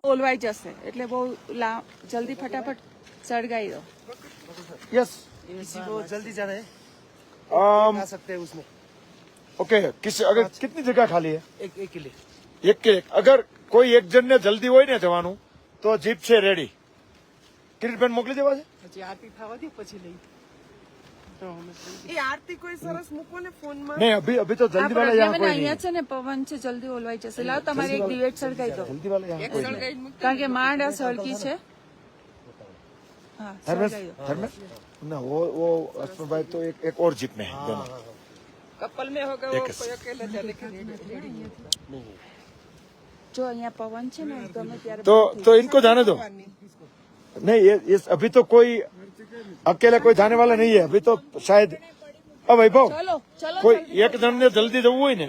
ઓલવાઈ જશે એટલે બહુ જલ્દી ફટાફટ સળગાઈ દો. यस किसी को जल्दी जाना है आ सकते हैं उसमें ओके किस अगर कितनी जगह खाली है एक के लिए એક કે એક અગર કોઈ એક જણને જલ્દી હોય ને જવાનું તો જીપ છે રેડી. કિરીટબેન મોકલી દેવા છે. પછી આરતી થવા દે પછી લઈ એ આરતી કોઈ સરસ મૂકો ને ફોનમાં. નહીં અભી તો જલ્દી વાળા यहाँ कोई नहीं અહીંયા છે ને પવન છે જલ્દી ઓલવાઈ જશે. લાવ તમારે એક દિવેટ સળગાઈ દો जल्दी वाला यहाँ कोई नहीं કારણ કે માંડ આ સળગી છે. હા धर्मेश સળગાઈ દો. धर्मेश ना वो अश्विन भाई तो एक और जीप में है दोनों કપલ में होगा एक वो अकेला जाने के જો અહીંયા પવન છે ને ગમે ત્યારે तो इनको जाने दो. नहीं ये अभी तो कोई अकेले कोई जाने वाला नहीं है अभी तो शायद वैभव ચલો ચલો कोई एक जन ने जल्दी जવું હોય ને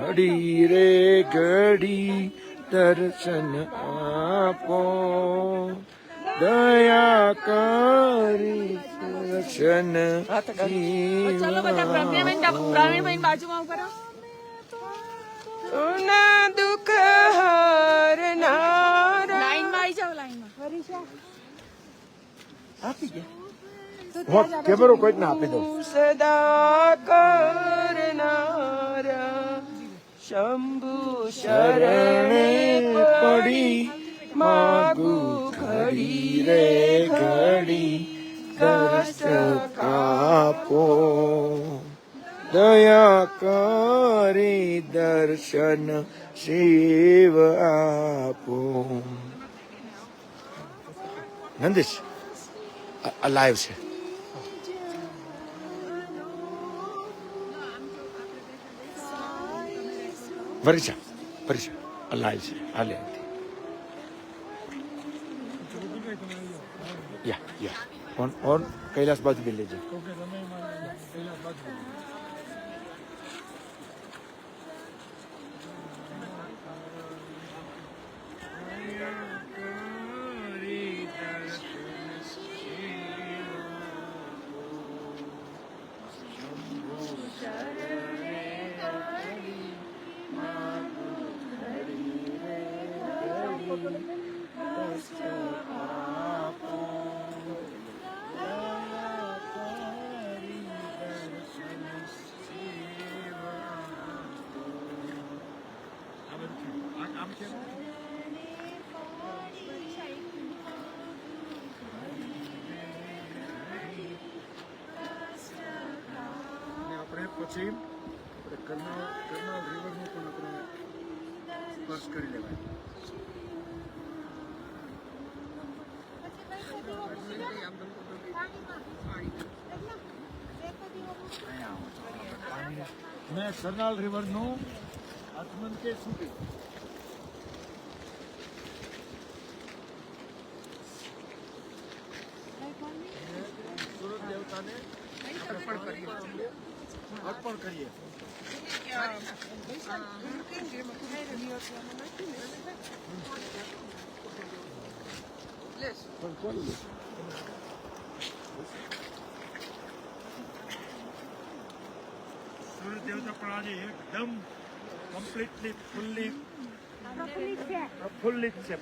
ઘડી રે ઘડી દર્શન આપો દયા કરી દર્શન ચલો બધા પ્રવીણભાઈ બાજુમાં ઉભા રહો. ના દુઃખ હરનાર લાઈનમાં આવી જાવ લાઈનમાં. આપી ગયા કેમેરો કોઈક ને આપી દો. સદા કરનારા શંભુ શરણે પડી માગુ ઘડી રે ઘડી દર્શ આપો દયા કરી દર્શન શિવ આપો. નંદીશ આ લાઈવ છે. પરીક્ષા આ લાઈવ છે હાલે યા ઓન કૈલાસ બાજુ બી લેજો. પછી કરનાલ રિવરનો પણ આપણે સ્પર્શ કરી લેવાય. મેં કરનાલ રિવરનું આચમન કે શૂટિંગ સૂરજ દેવતાને અર્પણ કરીએ. સૂરજ દેવતા પણ આજે એકદમ કમ્પ્લીટલી ફુલ્લી પ્રફુલ્લિત છે.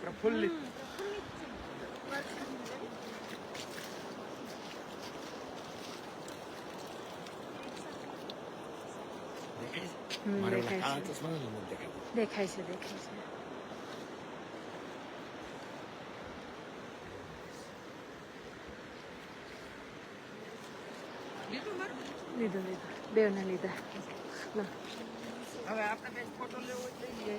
દેખાય છે. લીધું બેવને લીધા. હવે આપણે બે ફોટો લેવો જોઈએ.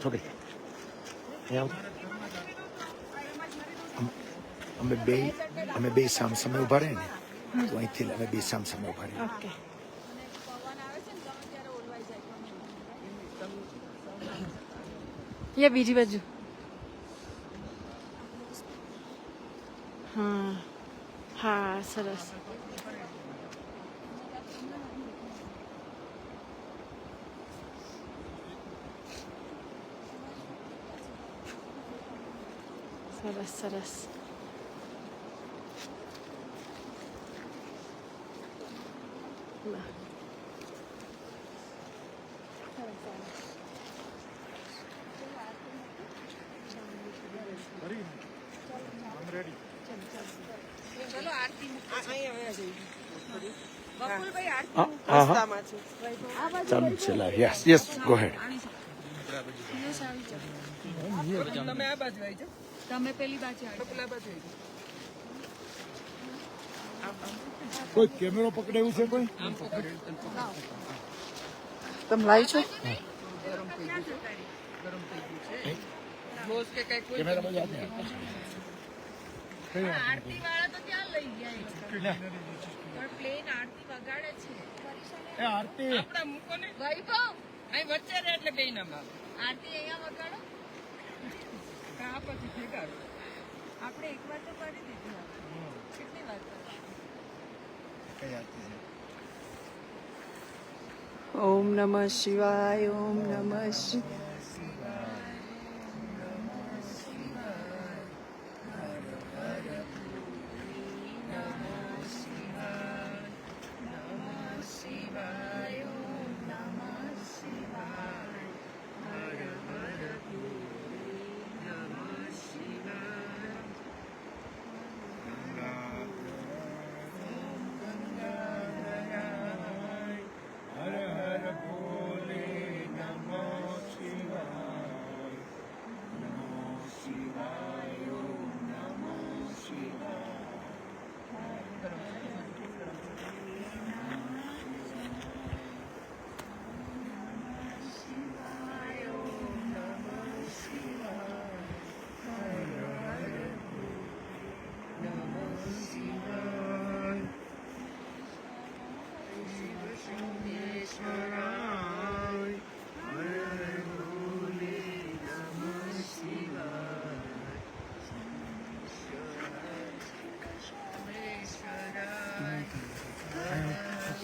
છોકરી અમે બે સામ સામે ઉભા રહે ને તો અહીંથી અમે બે સામ સામે ઉભા રહે. યા બીજી બાજુ. હા હા સરસ. સરસ સરસ. ચલો આરતી બકુલભાઈ આરતી હા હા ચમચેલા યસ યસ ગો હેડ. તમે આ બાજુ આવી જાઓ. તમે પેલી બાજુ આવી પેલા બાજુ આવી કોઈ કેમેરો પકડે એવું છે કોઈ? તમે લાવી છો કેમેરા બાજુ આપને. આરતી વાળા તો ત્યાં લઈ ગયા પણ પ્લેન આરતી વગાડે છે. એ આરતી આપડા મૂકો ને વૈભવ અહીં વચ્ચે રહે એટલે બે નામ આવે. આરતી અહીંયા વગાડો કા પછી ભેગા આપણે એક વાર તો કરી દીધી કેટલી વાર કઈ આરતી છે? ઓમ નમઃ શિવાય ઓમ નમઃ શિવાય.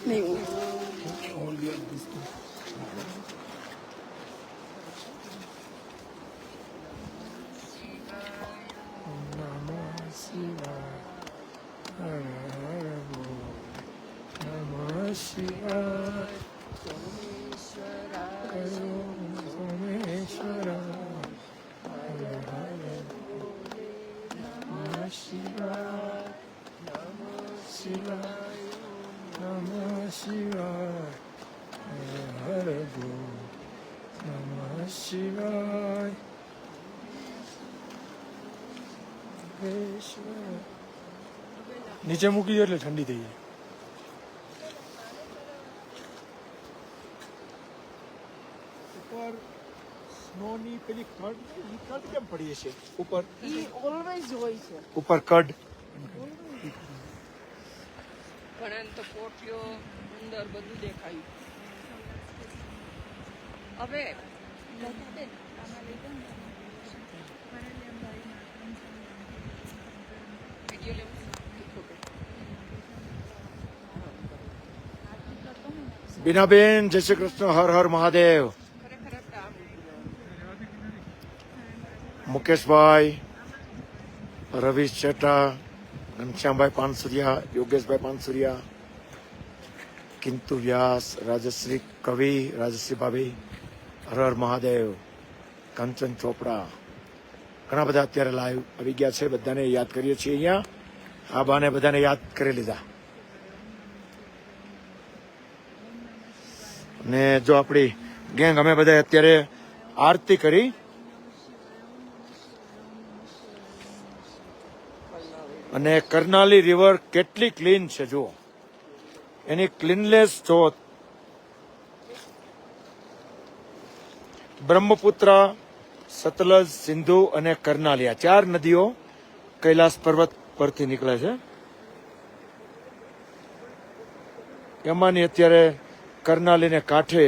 નહીં નીચે મૂકી દો એટલે ઠંડી થઈ જાય. ઉપર સ્નોની પેલી કડ ઈ કડ કેમ પડી છે ઉપર? ઈ ઓલવેઝ હોય છે. ઉપર કડ ઘણા તો કોઠીઓ અંદર બધું દેખાયું. હવે બીનાબેન જય શ્રી કૃષ્ણ. હર હર મહાદેવ. મુકેશભાઈ, રવિશ ચેટા, ઘનશ્યામભાઈ પાનસુરિયા, યોગેશભાઈ પાનસુરિયા, કિંતુ વ્યાસ, રાજશ્રી કવિ, રાજશ્રી ભાભી, હર હર મહાદેવ, કંચન ચોપડા, ઘણા બધા અત્યારે લાઈવ આવી ગયા છે. બધાને યાદ કરીએ છીએ અહીંયા. આ બાને બધાને યાદ કરી લીધા. ને જો આપણી ગેંગ અમે બધા અત્યારે આરતી કરી. અને કરનાલી રિવર કેટલી ક્લીન છે જુઓ, એની ક્લીનનેસ જો. બ્રહ્મપુત્ર, સતલજ, સિંધુ અને કરનાલી આ 4 નદીઓ કૈલાસ પર્વત પરથી નીકળે છે. એમાંની અત્યારે કરનાલીને કાંઠે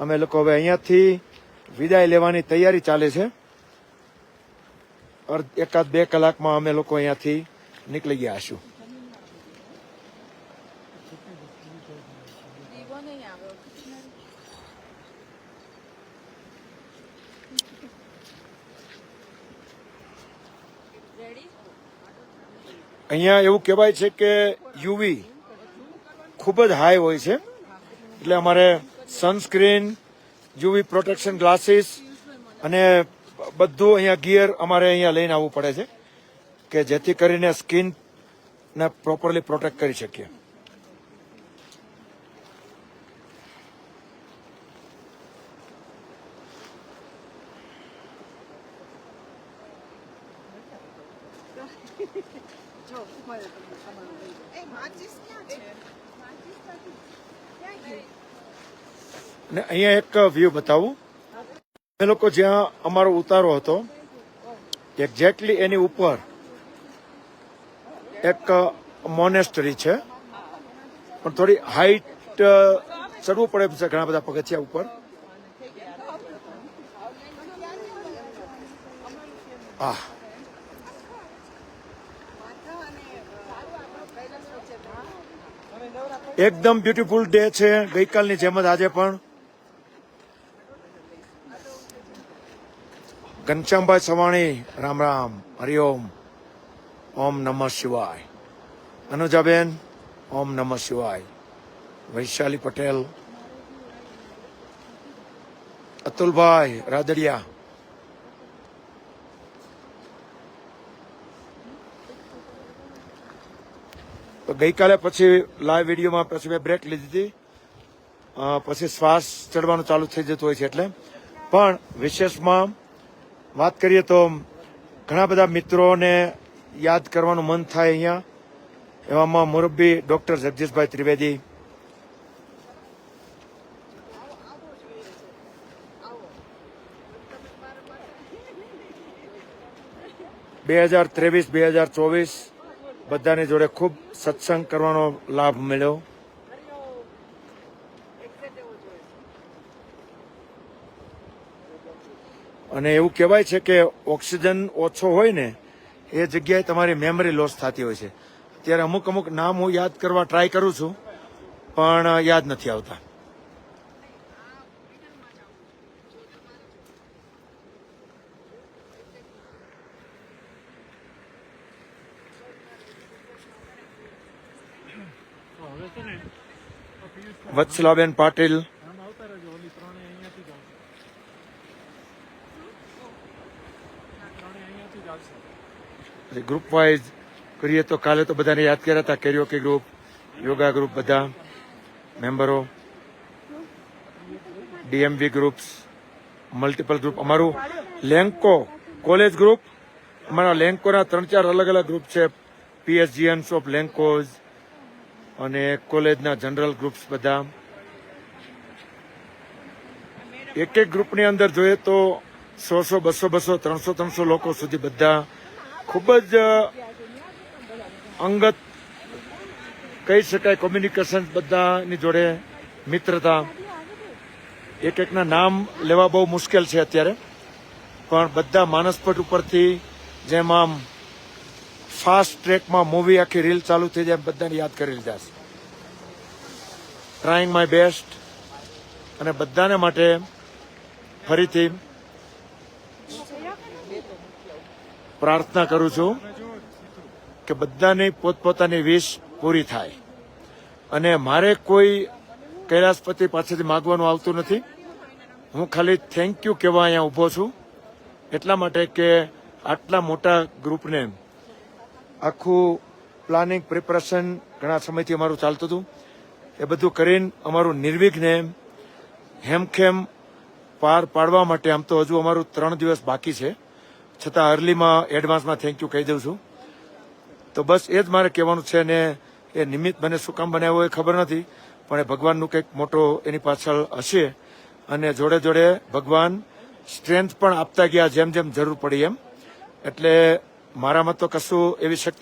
અમે લોકો હવે અહીંયાથી વિદાય લેવાની તૈયારી ચાલે છે. 1-2 કલાકમાં અમે લોકો અહીંયાથી નીકળી ગયા હશું. દીવો નહીં આવ્યો. રેડી? અહીંયા એવું કહેવાય છે કે યુવી ખૂબ જ હાઈ હોય છે, એટલે અમારે સનસ્ક્રીન, યુવી પ્રોટેક્શન ગ્લાસીસ અને બધું અહીંયા ગિયર અમારે અહીંયા લઈને આવવું પડે છે કે જેથી કરીને સ્કિનને પ્રોપરલી પ્રોટેક્ટ કરી શકીએ. અને અહીંયા એક વ્યૂ બતાવું. એ લોકો જ્યાં અમારો ઉતારો હતો એક્ઝેક્ટલી એની ઉપર એક મોનેસ્ટરી છે, પણ થોડી હાઈટ ચડવું પડે છે, ઘણા બધા પગથિયા ઉપર. એકદમ બ્યુટીફુલ ડે છે, ગઈકાલની જેમ જ આજે પણ. ઘનશ્યામભાઈ સવાણી, રામ રામ, હરિઓમ, ઓમ નમઃ શિવાય. અનુજાબેન, ઓમ નમઃ શિવાય. વૈશાલી પટેલ, અતુલભાઈ રાદડિયા. તો ગઈકાલે પછી લાઈવ વિડીયોમાં પછી મેં બ્રેક લીધી હતી, પછી શ્વાસ ચડવાનું ચાલુ થઈ જતું હોય છે એટલે. પણ વિશેષમાં વાત કરીએ તો ઘણા બધા મિત્રોને યાદ કરવાનું મન થાય અહીંયા. એવામાં મુરબ્બી ડોક્ટર જગદીશભાઈ ત્રિવેદી, બે 2023-2024 બધાની જોડે ખૂબ સત્સંગ કરવાનો લાભ મળ્યો. અને એવું કહેવાય છે કે ઓક્સિજન ઓછો હોય ને એ જગ્યાએ તમારી મેમરી લોસ થતી હોય છે. ત્યારે અમુક નામ હું યાદ કરવા ટ્રાય કરું છું, પણ યાદ નથી આવતા. વત્સલાબેન પાટીલ, ગ્રુપ વાઇઝ કરીએ તો કાલે તો બધાને યાદ કર્યા હતા. કેરિયોકે ગ્રુપ, યોગા ગ્રુપ, બધા મેમ્બરો, ડીએમવી ગ્રુપ્સ, મલ્ટિપલ ગ્રુપ. અમારું લેન્કો કોલેજ ગ્રુપ, અમારા લેન્કોના 3-4 અલગ ગ્રુપ છે. પીએસજીએન્સ ઓફ લેન્કોઝ અને કોલેજના જનરલ ગ્રુપ્સ બધા. એક ગ્રુપની અંદર જોઈએ તો 100, 200, 300 લોકો સુધી બધા ખૂબ જ અંગત કહી શકાય કોમ્યુનિકેશન, બધાની જોડે મિત્રતા. એકના નામ લેવા બહુ મુશ્કેલ છે અત્યારે, પણ બધા માનસપટ ઉપરથી જેમ આમ ફાસ્ટ ટ્રેકમાં મૂવી આખી રીલ ચાલુ થઈ જાય બધાને યાદ કરી લીધા છે. Trying my best. અને બધાને માટે ફરીથી પ્રાર્થના કરું છું કે બધાની પોતપોતાની વિશ પૂરી થાય. અને મારે કોઈ કૈલાસપતિ પાસેથી માગવાનું આવતું નથી. હું ખાલી થેન્ક યુ કહેવા અહીંયા ઊભો છું, એટલા માટે કે આટલા મોટા ગ્રુપને આખું પ્લાનિંગ, પ્રિપરેશન ઘણા સમયથી અમારું ચાલતું હતું. એ બધું કરીને અમારું નિર્વિઘ્ને હેમખેમ પાર પાડવા માટે આમ તો હજુ અમારું 3 દિવસ બાકી છે, છતાં અર્લીમાં એડવાન્સમાં થેન્ક યુ કહી દઉં છું. તો બસ એ જ મારે કહેવાનું છે. ને એ નિમિત્ત મને શું કામ બનાવ્યો એ ખબર નથી, પણ એ ભગવાનનું કંઈક મોટો એની પાછળ હશે. અને જોડે જોડે ભગવાન સ્ટ્રેન્થ પણ આપતા ગયા જેમ જેમ જરૂર પડી એમ. એટલે મારામાં તો કશું એવી શક્તિ